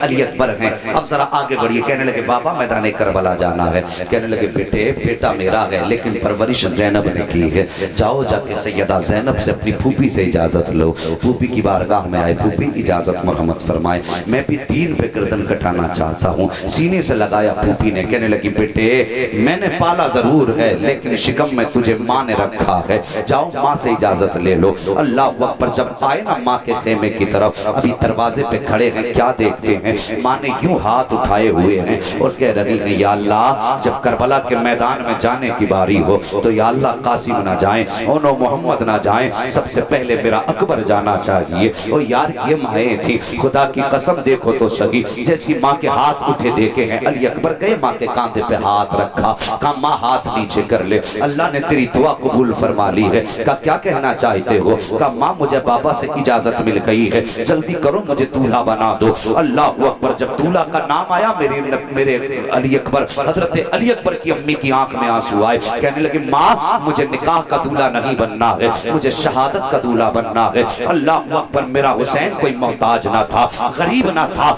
علی اکبر ہیں، اب ذرا آگے بڑھیے۔ کہنے لگے بابا میدان کربلا جانا ہے۔ کہنے لگے بیٹے بیٹا میرا ہے لیکن پرورش زینب نے کی ہے، جاؤ جا کے سیدہ زینب سے اپنی پھوپھی سے اجازت لو۔ پھوپھی کی بارگاہ میں آئے، پھوپھی اجازت مرحمت فرمائے، میں بھی دین پہ گردن کٹانا چاہتا ہوں۔ سینے سے لگایا پھوپھی نے، کہنے لگی بیٹے میں نے پالا ضرور ہے لیکن شکم میں تجھے ماں نے رکھا ہے، جاؤ ماں سے اجازت لے لو۔ اللہ اکبر، جب آئے نا ماں کے خیمے کی طرف، ابھی دروازے پہ کھڑے ہیں، کیا دیکھتے ہیں؟ ماں نے یوں ہاتھ اٹھائے ہوئے ہیں اور کہہ رہی ہیں یا اللہ جب کربلا کے میدان میں جانے کی باری ہو تو یا اللہ قاسم نہ جائیں، اونو محمد نہ جائیں، سب سے پہلے میرا اکبر جانا چاہیے۔ اور یار یہ مائیں تھی، خدا کی قسم دیکھو تو سگی، جیسی ماں کے ہاتھ اٹھے دیکھے ہیں، علی اکبر گئے ماں کے کاندھے پہ ہاتھ رکھا، کہا ماں ہاتھ نیچے کر لے، اللہ نے تیری دعا قبول فرما لی ہے۔ کہا کیا کہنا چاہتے ہو؟ کہا ماں مجھے بابا سے اجازت مل گئی ہے، جلدی کرو مجھے دولہا بنا دو۔ اللہ اکبر، جب دولہا کا نام آیا میرے علی اکبر، حضرت علی اکبر کی امی کی آنکھ میں آنسو آئے، کہنے لگے ماں مجھے نکاح کا دولہا نہیں بننا ہے، مجھے شہادت کا دولہا بننا ہے۔ اللہ اکبر، میرا حسین کوئی محتاج نہ تھا، غریب نہ تھا،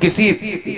کسی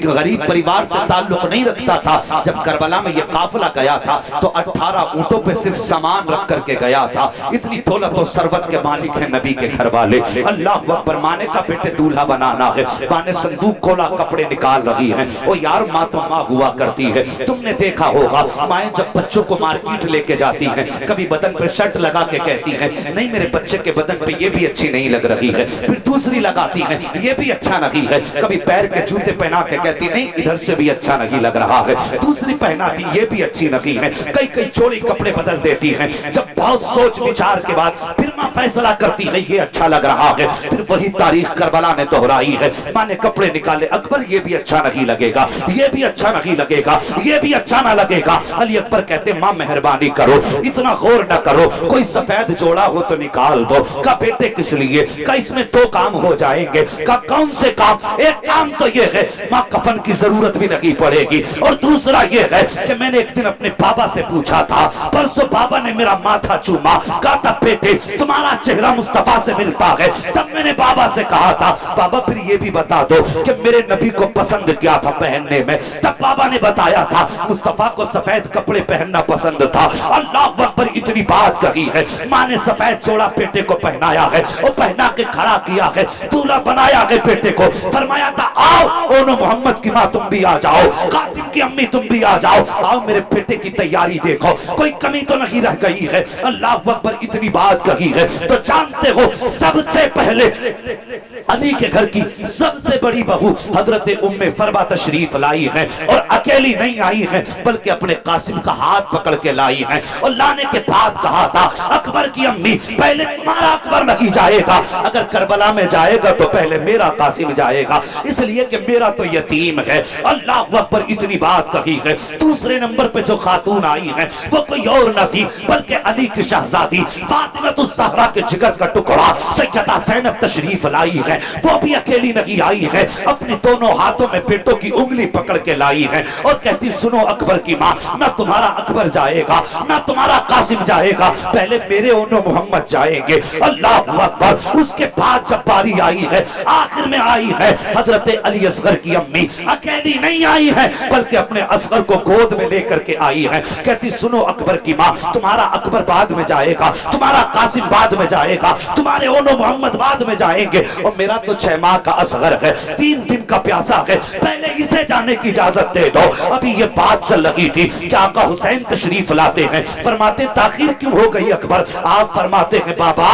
غریب پریوار سے تعلق نہیں رکھتا تھا۔ جب کربلا میں یہ قافلہ گیا تھا تو 18 اونٹوں پہ صرف سامان رکھ کر کے گیا تھا۔ اتنی دولت و ثروت کے مالک ہیں نبی کے گھر والے۔ اللہ اکبر، ماں نے کہا بیٹے دولہا بنانا ہے، ماں نے صندوق کھولا، کپڑے نکال رہی ہیں۔ او یار ماں تو ماں ہوا کرتی ہے، تم نے دیکھا ہوگا مائیں جب بچوں کو مارکیٹ لے کے جاتی ہیں، کبھی بدن پر شرٹ لگا کے کہتی ہیں نہیں میرے بچے کے بدن پہ یہ بھی اچھی نہیں لگ رہی ہے، پھر دوسری لگاتی ہیں یہ بھی اچھا نہیں ہے، کبھی پیر کے جوتے پہنا کے کہتی نہیں ادھر سے بھی اچھا نہیں لگ رہا ہے، دوسری پہناتی یہ بھی اچھی نہیں ہے، کئی چوڑی کپڑے بدل دیتی ہیں۔ جب بہت سوچ وچار کے بعد پھر ماں فیصلہ کرتی ہے یہ اچھا لگ رہا ہے، پھر وہی تاریخ کربلا نے دہرائی ہے۔ ماں نے کپڑے نکالے، اکبر یہ بھی اچھا نہیں لگے گا، یہ بھی اچھا نہیں لگے گا، یہ بھی اچھا نہ لگے گا۔ علی اکبر کہتے ماں مہربانی کرو، اتنا غور نہ کرو، کوئی سفید جوڑا ہو تو نکال دو۔ کہا بیٹے کس لیے؟ کہا اس میں 2 کام ہو جائیں گے۔ کہا کون سے کام؟ ایک کام تو یہ ہے ماں کفن کی ضرورت بھی نہیں پڑے گی، اور دوسرا یہ ہے کہ میں نے ایک دن اپنے بابا سے پوچھا تھا، پرسوں بابا نے میرا ماتھا چوما، کہا تھا بیٹے تمہارا چہرہ مصطفیٰ سے ملتا ہے۔ تب میں نے بابا سے کہا تھا بابا پھر یہ بھی بتا دو کہ میرے نبی کو پسند کیا تھا پہننے میں؟ تب بابا نے بتایا تھا مصطفیٰ کو سفید کپڑے پہننا پسند تھا۔ اللہ اکبر، اتنی بات کہی ہے، ماں نے سفید جوڑا بیٹے کو پہنایا ہے اور پہنا کے کھڑا کیا ہے، دولہا بنایا ہے بیٹے کو، فرمایا تھا آؤ اونو محمد کی ماں تم بھی آ جاؤ، قاسم کی امی تم بھی آ جاؤ، آؤ میرے بیٹے کی تیاری دیکھو، کوئی کمی تو نہیں رہ گئی ہے۔ اللہ اکبر، اتنی بات کہی ہے تو جانتے ہو سب سے پہلے علی کے گھر کی سب سے بڑی بہو حضرت ام فروا تشریف لائی ہے، اور اکیلی نہیں آئی ہے بلکہ اپنے قاسم کا ہاتھ پکڑ کے لائی ہے، اور لانے کے بعد کہا تھا اکبر کی امی پہلے تمہارا اکبر نہیں جائے گا، اگر کربلا میں جائے گا تو پہلے میرا قاسم جائے گا، اس لیے کہ میرا تو یتیم ہے۔ اللہ اکبر، اتنی بات کہی ہے۔ دوسرے نمبر پہ جو خاتون آئی ہے وہ کوئی اور نہ تھی بلکہ علی کی شہزادی فاطمہ الزہرا کے جگر کا ٹکڑا سیدہ زینب تشریف لائی ہے، وہ بھی اکیلی نہیں آئی ہے، اپنی دونوں ہاتھوں میں بیٹوں کی انگلی پکڑ کے لائی ہے اور کہتی سنو اکبر کی ماں، نہ تمہارا اکبر جائے گا نہ تمہارا قاسم جائے گا، پہلے میرے اونو محمد جائیں گے۔ اللہ اکبر، اس کے بعد جب باری آئی ہے آخر میں آئی ہے حضرت علی اصغر کی امی، اکیلی نہیں آئی ہے بلکہ اپنے اصغر کو گود میں لے کر کے آئی ہے، کہتی سنو اکبر کی ماں، تمہارا اکبر بعد میں جائے گا، تمہارا قاسم بعد میں جائے گا، تمہارے اونو محمد بعد میں جائیں گے، اور میرا تو 6 ماہ کا اصغر ہے، 3 دن کا پیاسا ہے، پہلے اسے جانے کی اجازت دے دو۔ ابھی یہ بات چل رہی تھی کہ آقا حسین تشریف لاتے ہیں، فرماتے تاخیر کیوں ہو گئی اکبر؟ آپ فرماتے ہیں بابا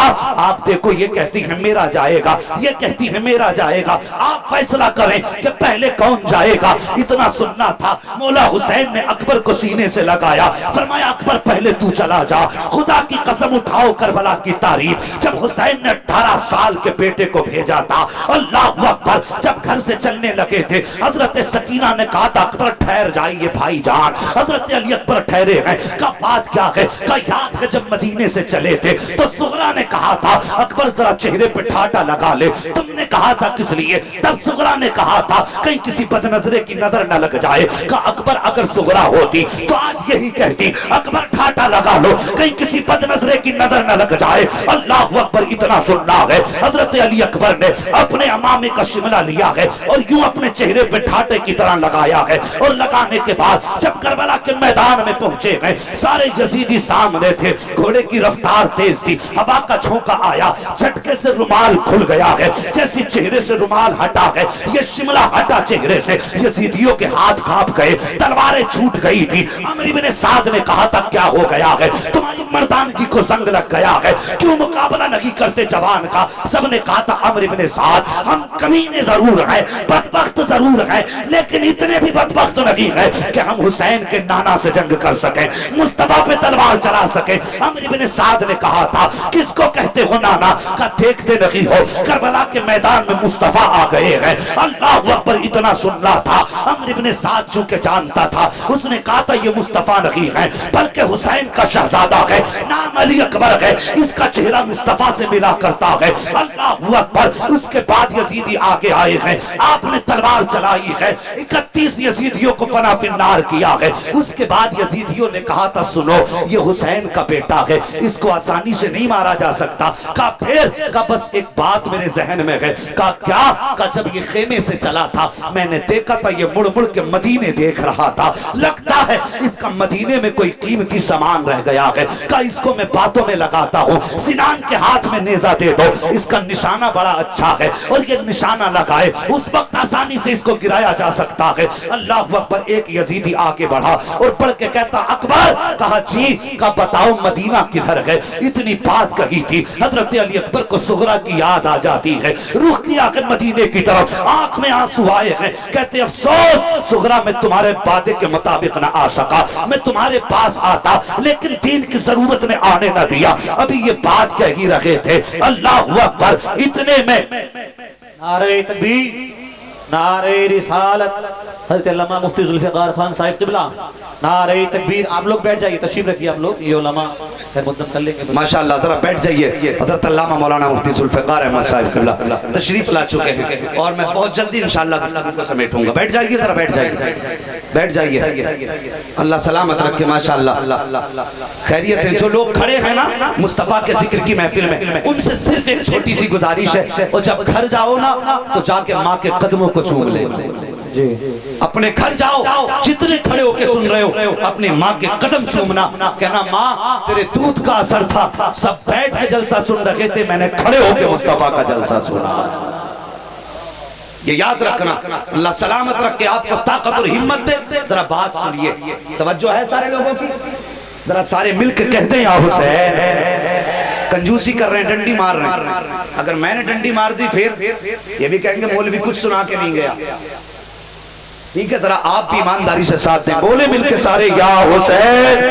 آپ دیکھو یہ کہتی ہے میرا جائے گا، یہ کہتی ہے میرا جائے گا، آپ فیصلہ کریں کہ پہلے کون جائے گا۔ اتنا سننا تھا، مولا حسین نے اکبر کو سینے سے لگایا، فرمایا اکبر پہلے تو چلا جا، خدا کی قسم اٹھاؤ کربلا کی تاریخ، جب حسین نے 18 سال کے بیٹے کو بھیجا تھا، اللہ اکبر، جب گھر سے چلنے لگے تھے حضرت سکینہ نے کہا تھا اکبر ٹھہر جائیے بھائی جان، حضرت علی اکبر ٹھہرے ہیں، کہا بات کیا ہے؟ کہا یاد ہے جب مدینے سے چلے تھے تو سغرا نے کہا تھا اکبر ذرا چہرے پہ ٹھاٹا لگا لے، تم نے کہا تھا کس لیے؟ تب سغرا نے کہا تھا کہیں کسی بد نظرے کی نظر نہ لگ جائے، کہ اکبر اگر صغرا ہوتی تو آج یہی کہتی اکبر ٹھاٹا لگا لو کہیں کسی بد نظرے کی نظر نہ لگ جائے. اللہ اکبر. اتنا سننا ہے حضرت علی اکبر نے اپنے امامے کا شملہ لیا ہے اور یوں اپنے چہرے پہ ٹھاٹے کی طرح لگایا ہے, اور لگانے کے بعد جب کربلا کے میدان میں پہنچے ہیں سارے یزیدی سامنے تھے, گھوڑے کی رفتار تیز تھی, ہوا کا جھونکا آیا, جھٹکے سے رومال کھل گیا ہے, جیسی چہرے سے رومال ہٹا ہے یہ شملہ ہٹا چہرے سے, یزیدیوں کے ہاتھ کانپ گئے, تلواریں چھوٹ گئی تھی. عمرو بن سعد نے کہا تھا کیا ہو گیا ہے, تمہاری مردانگی کو زنگ لگ گیا ہے, کیوں مقابلہ نہیں کرتے جوان کا؟ سب نے کہا تھا عمرو بن سعد ہم کمینے ضرور ہیں, بدبخت ضرور ہیں, لیکن اتنے بھی بدبخت نہیں ہیں کہ ہم حسین کے نانا سے جنگ کر سکیں, مصطفیٰ پہ تلوار چلا سکیں. عمرو بن سعد نے کہا تھا کس کو کہتے ہو نانا؟ کہ دیکھتے نہیں ہو کربلا کے میدان میں مصطفیٰ آ گئے ہیں. اللہ اکبر. اتنا سننا تھا عمرو بن سعد چونکہ جانتا تھا, اس نے کہا تھا یہ مصطفیٰ نہیں ہے بلکہ حسین کا شہزادہ ہے, نام علی اکبر ہے, اس کا چہرہ مصطفیٰ سے ملا کرتا ہے. اللہ اکبر. اس کے بعد یزیدی آگے آئے ہیں, آپ نے تلوار چلائی ہے, 31 یزیدیوں کو فنا فی النار کیا ہے. اس کے بعد یزیدیوں نے کہا تھا سنو یہ حسین کا بیٹا ہے, اس کو آسانی سے نہیں مارا جا سکتا. کہا پھر, کہا بس ایک بات میرے ذہن میں ہے. کہا کیا؟ کہا جب یہ خیمے سے چلا تھا میں نے دیکھا تھا یہ مڑ مڑ کے مدینے دیکھ رہا تھا, لگتا ہے اس کا مدینے میں کوئی قیمتی سامان رہ گیا ہے. کہا اس کو میں باتوں میں لگاتا ہوں, سنان کے ہاتھ میں نیزہ دے دو, اس کا نشانہ بڑا اچھا ہے, اور یہ نشانہ لگائے اس وقت آسانی سے اس کو گرایا جا سکتا ہے. اللہ اکبر. ایک یزیدی آگے بڑھا اور پڑھ کے کہتا اکبر. کہا جی. کہا بتاؤ مدینہ کدھر ہے؟ اتنی بات کہی تھی حضرت علی اکبر کو صغرا کی یاد آ جاتی ہے, رخ کیا کہ مدینے کی طرف, آنکھ میں آنسو آئے ہیں, کہتے افسوس صغرا میں تمہارے وعدے کے مطابق نہ آ سکا, میں تمہارے پاس آتا لیکن دین کی ضرورت نے آنے نہ دیا. ابھی یہ بات کہہ ہی رہے تھے. اللہ اکبر. اتنے میں نعرہ تکبیر, نعرہ رسالت, حضرت علامہ مفتی ذوالفقار خان صاحب قبلہ, نعرہ تکبیر. آپ لوگ بیٹھ جائیے, تشریف رکھیے آپ لوگ, یہ علماء خیر مقدم کر لیں گے. ماشاءاللہ ذرا بیٹھ جائیے. حضرت علامہ مولانا مفتی ذوالفقار احمد صاحب قبلہ تشریف لا چکے ہیں, اور میں بہت جلدی انشاءاللہ گفتگو کو سمیٹوں گا. بیٹھ جائیے, ذرا بیٹھ جائیے, بیٹھ جائیے. اللہ سلامت رکھے. ماشاءاللہ خیریت ہے. جو لوگ کھڑے ہیں نا مصطفیٰ کے ذکر کی محفل میں, ان سے صرف ایک چھوٹی سی گزارش ہے, اور جب گھر جاؤ نا تو جا کے ماں کے قدموں کو چوم لے. اپنے گھر جاؤ, جتنے کھڑے ہو کے سن رہے ہو اپنی ماں کے قدم چومنا, کہنا ماں تیرے دودھ کا اثر تھا, سب بیٹھ کے جلسہ سن رہے تھے, میں نے کھڑے ہو کے مصطفیٰ کا جلسہ سنا. یہ یاد رکھنا. اللہ سلامت رکھ کے آپ کو طاقت اور ہمت دے. ذرا بات سنیے, توجہ ہے سارے لوگوں کی؟ ذرا سارے مل کے کہتے ہیں یا حسین. کنجوسی کر رہے ہیں, ڈنڈی مار رہے ہیں. اگر میں نے ڈنڈی مار دی پھر یہ بھی کہیں گے مولوی کچھ سنا کے نہیں گیا. ٹھیک ہے, ذرا آپ بھی ایمانداری سے ساتھ دیں, بولے مل کے سارے یا حسین.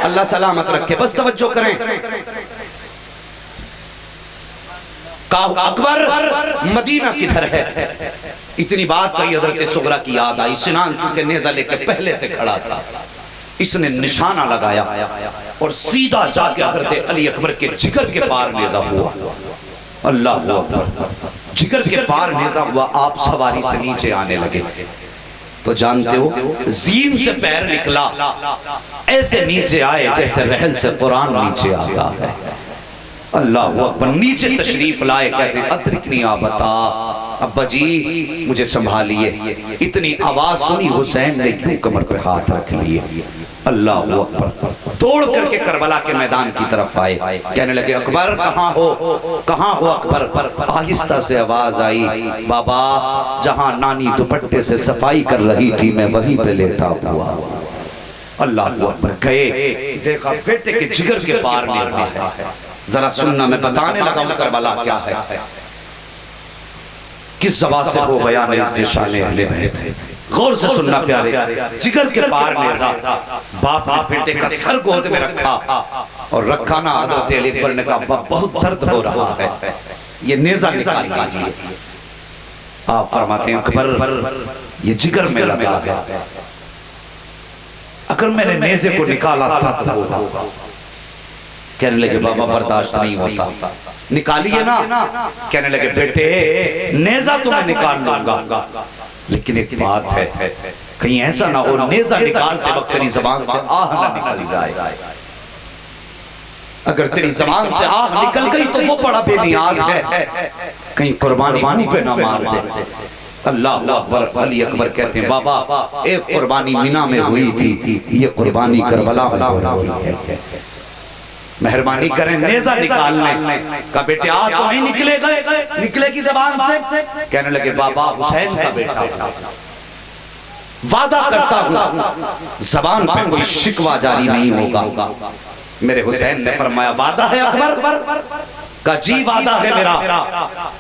اللہ سلامت رکھے. بس توجہ کریں. کہا اکبر مدینہ کدھر ہے؟ اتنی بات کہی, حضرت صغرا کی یاد آئی. سنان چونکہ نیزہ لے کے پہلے سے کھڑا تھا, اس نے نشانہ لگایا اور سیدھا جا کے حضرت علی اکبر کے جگر کے پار نیزہ ہوا. اللہ اکبر. جگر کے پار نیزہ ہوا, آپ سواری سے نیچے آنے لگے. تو جانتے ہو زین سے پیر نکلا, ایسے نیچے آئے جیسے رحل سے قرآن نیچے آتا ہے. اللہ اکبر. نیچے تشریف لائے, کہتے ادرکنی آبتا, ابا جی مجھے سنبھالیے. اتنی آواز سنی, حسین نے کیوں کمر پہ ہاتھ رکھ لیے. اللہ اکبر. دوڑ کر کے کربلا کے میدان کی طرف آئے, کہنے لگے اکبر کہاں ہو, کہاں ہو اکبر. آہستہ سے آواز آئی, بابا جہاں نانی دوپٹے سے صفائی کر رہی تھی میں وہیں پہ لیٹا ہوا. اللہ اکبر. گئے, دیکھا بیٹے کے جگر کے پار نیزہ ہے. ذرا سننا, میں بتانے لگا ہوں کربلا کیا ہے. کس زبان سے وہ بیان عز شان اہل بیت ہے. غور سے سننا پیارے. جگر کے پار نیزہ, باپ نے بیٹے کا سر گود میں رکھا, اور رکھا نا حضرت علی اکبر نے کہا بہت درد ہو رہا ہے, یہ نیزہ نکال لیجیے. آپ فرماتے ہیں اکبر یہ جگر میں لگا ہے, اگر میں نے نیزے کو نکالا تھا تو ہوگا. کہنے لگے بابا برداشت نہیں ہوتا، نکالیے نا۔ کہنے لگے بیٹے نیزہ تو میں نکال لوں گا، لیکن ایک بات ہے، کہیں ایسا نہ ہو نیزہ نکالتے وقت تیری زبان سے آہ نہ نکل جائے۔ اگر تیری زبان سے آہ نکل گئی تو وہ بڑا بے نیاز ہے، کہیں قربانی منہ پہ نہ مار دے۔ اللہ اکبر۔ علی اکبر کہتے ہیں بابا ایک قربانی مینا میں ہوئی تھی، یہ قربانی کربلا میں ہو رہی ہے، مہربانی کریں نیزہ نکال لیں۔ کہا بیٹے آہ تو نہیں نکلے گئے، نکلے کی زبان سے؟ کہنے لگے بابا حسین کا بیٹا وعدہ کرتا ہوں زبان پہ کوئی شکوہ جاری نہیں ہوگا۔ میرے حسین نے فرمایا وعدہ ہے اکبر؟ کہا جی وعدہ ہے میرا۔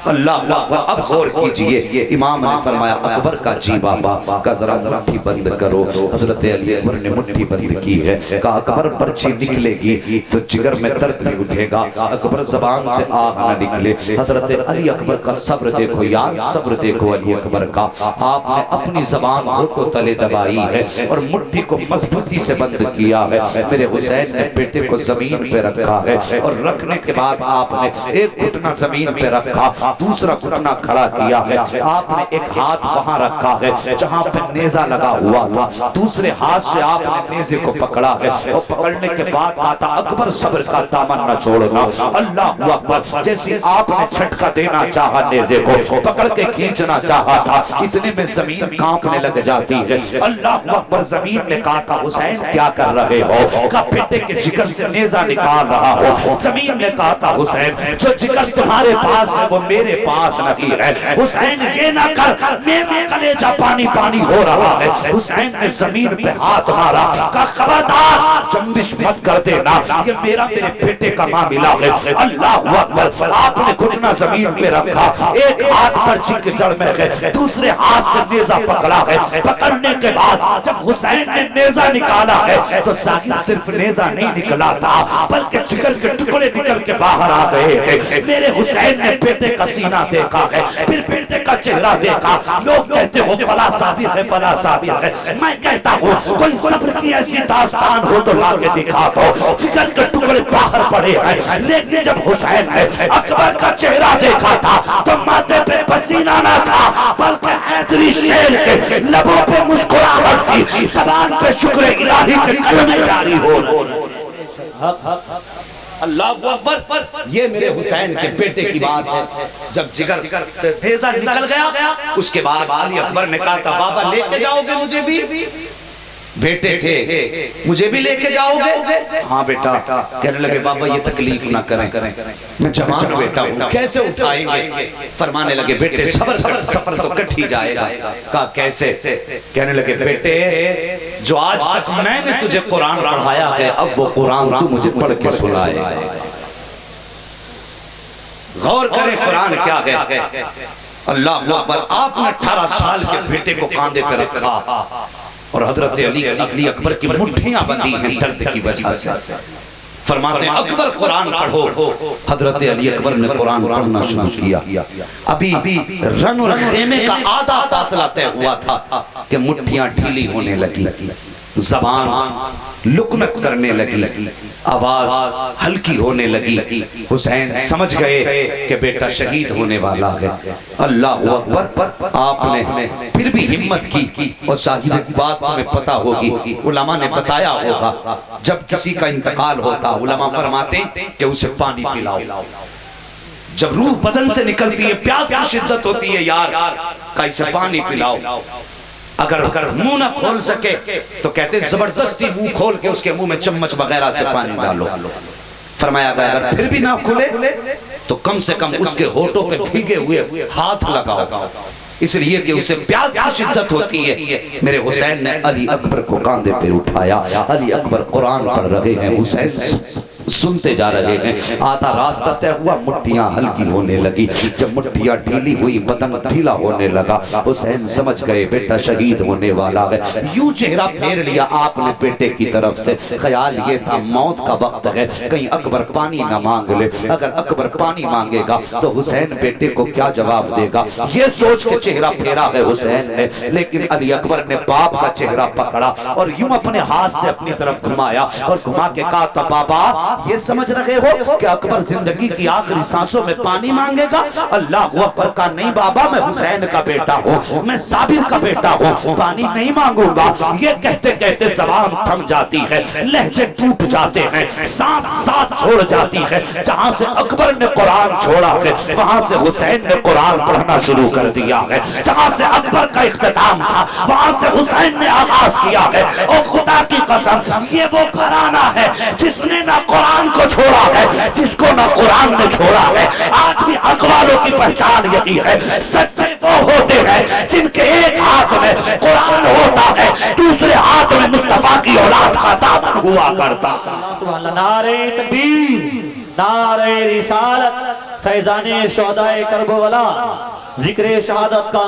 اللہ اکبر۔ اب غور کیجئے، امام نے فرمایا اکبر کا جی بابا کا ذرا مٹھی بند کرو۔ حضرت علی اکبر نے مٹھی بند کی ہے، کہا اکبر پرچی نکلے گی تو جگر میں درد بھی اٹھے گا، اکبر زبان سے آہ نہ نکلے۔ حضرت علی اکبر کا صبر دیکھو یار، صبر دیکھو علی اکبر کا۔ آپ نے اپنی زبان ہونٹوں تلے دبائی ہے اور مٹھی کو مضبوطی سے بند کیا ہے۔ میرے حسین نے بیٹے کو زمین پہ رکھا ہے اور رکھنے کے بعد آپ نے ایک گھٹنا زمین پہ رکھا، دوسرا گھٹنا کھڑا کیا ہے۔ آپ نے ایک ہاتھ وہاں رکھا ہے جہاں پہ نیزہ لگا ہوا تھا، دوسرے ہاتھ سے آپ نے نیزے کو پکڑا ہے اور پکڑنے کے بعد کہا تھا اکبر صبر کا دامن نہ چھوڑنا۔ اللہ اکبر۔ جیسے آپ نے جھٹکا دینا چاہا نیزے کو، پکڑ کے کھینچنا چاہا تھا، اتنے میں زمین کانپنے لگ جاتی ہے۔ اللہ اکبر۔ زمین نے کہا تھا حسین کیا کر رہے ہو؟ کہا بیٹے کے جگر سے نیزہ نکال رہا ہو۔ زمین نے کہا تھا حسین جو جگر تمہارے پاس ہے وہ میرے پاس نہیں ہے۔ حسین یہ نہ کر، میرا کلیجہ پانی پانی ہو رہا ہے۔ حسین نے زمین پہ ہاتھ مارا، کہا خبردار جنبش مت کر دینا، یہ میرا میرے بیٹے کا معاملہ ہے۔ اللہ اکبر۔ آپ نے گھٹنا زمین پہ رکھا، ایک ہاتھ پرچی کے جڑ میں ہے، دوسرے ہاتھ سے نیزہ پکڑا ہے۔ پکڑنے کے بعد جب حسین نے نیزہ نکالا ہے تو ظاہر صرف نیزہ نہیں نکلا تھا بلکہ جگر کے ٹکڑے نکل کے باہر آ گئے تھے۔ میرے حسین نے بیٹے کا سینہ دیکھا ہے، پھر بیٹے کا چہرہ دیکھا۔ لوگ کہتے ہو فلاں صابر ہے، فلاں صابر ہے، میں کہتا ہوں کوئی صبر کی ایسی داستان ہو تو لا کے دکھا دو۔ جگر کے ٹکڑے باہر پڑے ہیں، لیکن جب حسین نے اکبر کا چہرہ دیکھا تھا تو ماتھے پہ پسینہ نہ تھا بلکہ حیدری شیر کے لبوں پہ مسکراہٹ تھی، زبان پہ شکر الہی کے کلمے جاری ہو رہے۔ اللہ اکبر۔ یہ میرے حسین کے بیٹے کی بات ہے۔ جب جگر سے نیزہ نکل گیا اس کے بعد علی اکبر نے کہا تھا بابا لے کے جاؤ گے مجھے بھی؟ بیٹے تھے مجھے بھی لے کے جاؤ گے؟ ہاں بیٹا۔ کہنے لگے بابا یہ تکلیف نہ کریں، میں جوان بیٹا ہوں کیسے اٹھائیں گے؟ فرمانے لگے بیٹے صبر کر، سفر تو کٹ ہی جائے گا۔ کہا کیسے؟ کہنے لگے بیٹے جو آج تک میں نے تجھے قرآن پڑھایا ہے اب وہ قرآن تو مجھے پڑھ کے سنائے۔ غور کریں قرآن کیا ہے۔ اللہ اکبر۔ آپ نے 18 سال کے بیٹے کو کاندھے پہ رکھا اور حضرت علی اکبر کی مٹھیاں بندھی ہیں درد کی وجہ سے۔ فرماتے ہیں اکبر قرآن پڑھو۔ حضرت علی اکبر نے قرآن پڑھنا شروع کیا۔ ابھی رن اور خیمے کا آدھا فاصلہ طے ہوا تھا کہ مٹھیاں ڈھیلی ہونے لگی، زبان لکنت کرنے لگی، آواز ہلکی ہونے لگی۔ حسین سمجھ گئے کہ بیٹا شہید ہونے والا ہے۔ اللہ اکبر۔ آپ نے پھر بھی ہمت کی اور ظاہر بات میں پتہ ہوگی، علماء نے بتایا ہوگا جب کسی کا انتقال ہوتا علماء فرماتے کہ اسے پانی پلاؤ۔ جب روح بدن سے نکلتی ہے پیاس کی شدت ہوتی ہے یار، کہ اسے پانی پلاؤ۔ اگر منہ نہ کھول سکے تو کہتے زبردستی منہ کھول کے اس کے منہ میں چمچ وغیرہ سے پانی ڈالو۔ فرمایا گیا اگر پھر بھی نہ کھلے تو کم سے کم اس کے ہونٹوں پہ بھیگے ہوئے ہاتھ لگاؤ، اس لیے کہ اسے پیاس کی شدت ہوتی ہے۔ میرے حسین نے علی اکبر کو کاندھے پہ اٹھایا، علی اکبر قرآن پڑھ رہے ہیں، حسین سنتے جا رہے ہیں۔ آدھا راستہ طے ہوا، مٹھیاں ہلکی ہونے لگی۔ جب مٹھیاں ڈھیلی ہوئی بدن ڈھیلا ہونے لگا، حسین سمجھ گئے بیٹا شہید ہونے والا ہے۔ یوں چہرہ پھیر لیا آپ نے بیٹے کی طرف سے، خیال یہ تھا موت کا وقت ہے، کہیں اکبر پانی نہ مانگ لے۔ اگر اکبر پانی مانگے گا تو حسین بیٹے کو کیا جواب دے گا، یہ سوچ کے چہرہ پھیرا ہے حسین نے۔ لیکن علی اکبر نے باپ کا چہرہ پکڑا اور یوں اپنے ہاتھ سے اپنی طرف گھمایا اور گھما کے کہا تھا بابا یہ سمجھ رہے ہو کہ اکبر زندگی کی آخری سانسوں میں پانی مانگے گا؟ اللہ اکبر کا نہیں بابا، میں حسین کا بیٹا ہوں، میں صابر کا بیٹا ہوں، پانی نہیں مانگوں گا۔ یہ کہتے کہتے زبان تھم جاتی ہے، لہجے ٹوٹ جاتے ہیں، سانس ساتھ چھوڑ جاتی ہے۔ جہاں سے اکبر نے قرآن چھوڑا ہے وہاں سے حسین نے قرآن پڑھنا شروع کر دیا ہے۔ جہاں سے اکبر کا اختتام تھا وہاں سے حسین نے آغاز کیا ہے۔ اور خدا کی قسم یہ وہ گھرانہ ہے جس نے نہ قرآن کو چھوڑا ہے، جس کو نہ قرآن نے چھوڑا ہے۔ آج بھی حق والوں کی پہچان یہی ہے، سچے وہ ہوتے ہیں جن کے ایک ہاتھ میں قرآن ہوتا ہے، دوسرے ہاتھ میں مصطفیٰ کی اولاد کا دامن ہوا کرتا۔ سبحان اللہ، نعرہ تکبیر، نعرہ رسالت، فیضان شہدائے کربلا، ذکر شہادت کا